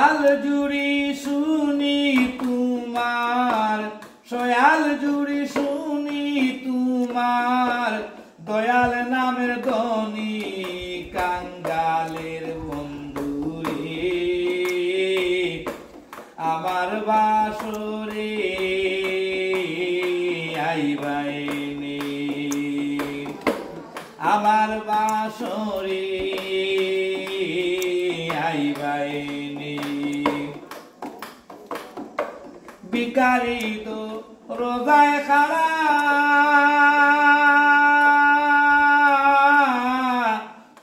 সয়াল জুড়ি শুনি তোমার, সয়াল জুড়ি শুনি তোমার, দয়াল নামের ধ্বনি কাঙ্গালের বন্ধুরে। আমার বাসরে আইবাইনে, আমার বাসরে আইবাইনে। ভিখারি তো রোজায় খাড়া,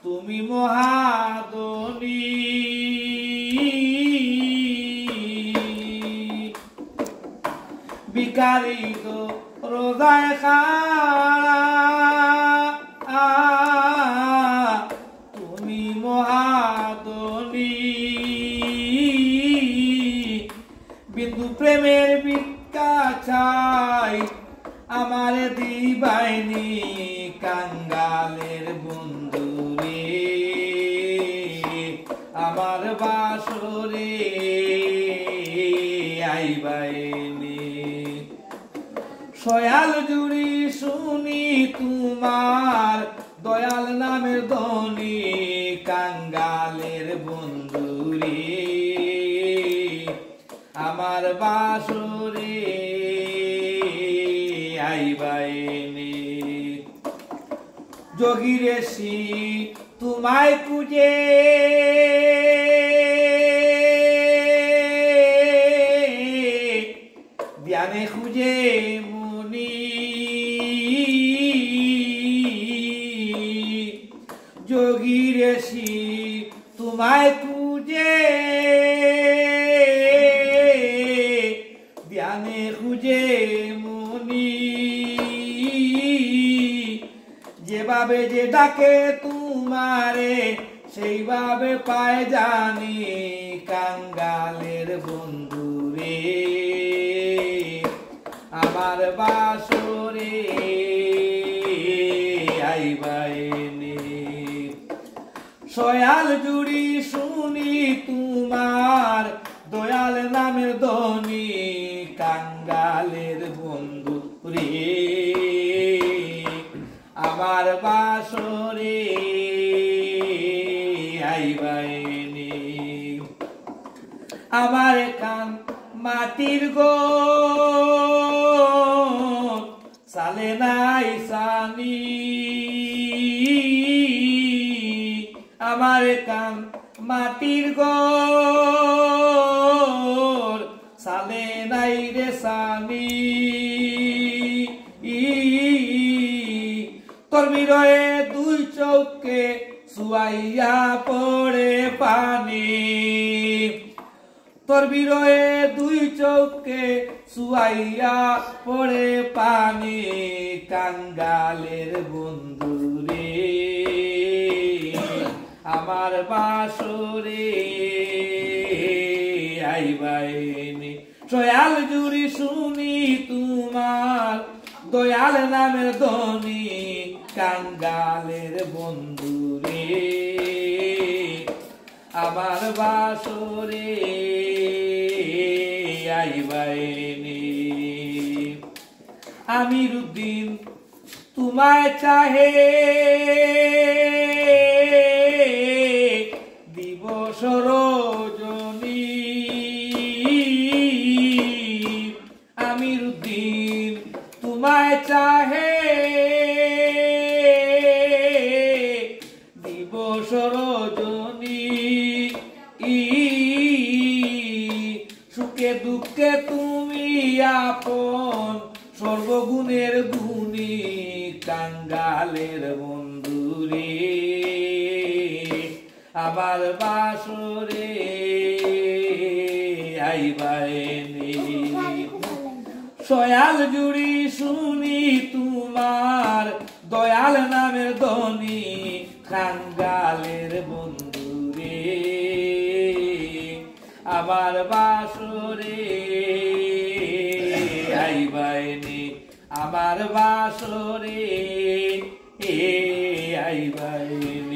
তুমি মহাদনী। ভিখারি তো রোজায় খাড়া, তুমি মহাদনী। বিন্দু প্রেমের ভিক্ষা চাই, আমার দিবাইনি কাঙ্গালের বন্ধুরে। আমার বাসরে আইবাইনি। সয়াল জুড়ি শুনি তোমার, দয়াল নামের ধ্বনি কাঙ্গালের বন্ধুরে। আমার বাসরে আইবাইনি। যোগী ঋষি তোমায় খুঁজে, ধ্যানে খুঁজে মুনি। যোগী ঋষি তোমায় খুঁজে, ধ্যানে খুঁজে মুনি। যেভাবে যে ডাকে তোমারে, সেইভাবে পায় জানি কাঙ্গালের বন্ধুরে। আমার বাসরে আইবাইনি। সয়াল জুড়ি শুনি তোমার, দয়াল নামের ধ্বনি কাঙ্গালের বন্ধুরে। আমার বাসরে আইবাইনি। আমার কান মাটির গো সালে নাই সানি। আমার কান মাটির গো সালে নাই রে সানি। তোর বিরয়ে দুই চোখে শুয়াইয়া পড়ে পানি। তোর বিরয়ে দুই চোখে শুয়াইয়া পড়ে পানি কাঙ্গালের বন্ধুরে। আমার বাসরে আইবাইনি। সয়াল জুড়ি শুনি তোমার, দয়াল নামের ধ্বনি কাঙ্গালের বন্ধুরে। আমার বাসরে আইবাইনি। আমিরুদ্দিন তোমায় চাহে, দিবস রজনী। আমিরুদ্দিন তোমায় চাহে, দিবস রজনী। সুখে দুঃখে তুমি আপন, সর্বগুণের গুণী কাঙ্গালের বন্ধুরে। আমার বাসরে আইবাইনি। সয়াল জুড়ি শুনি তোমার, দয়াল নামের ধ্বনি কাঙ্গালের বন্ধুরে। আমার বাসরে আইবাইনি। আমার বাসরে আইবাইনি।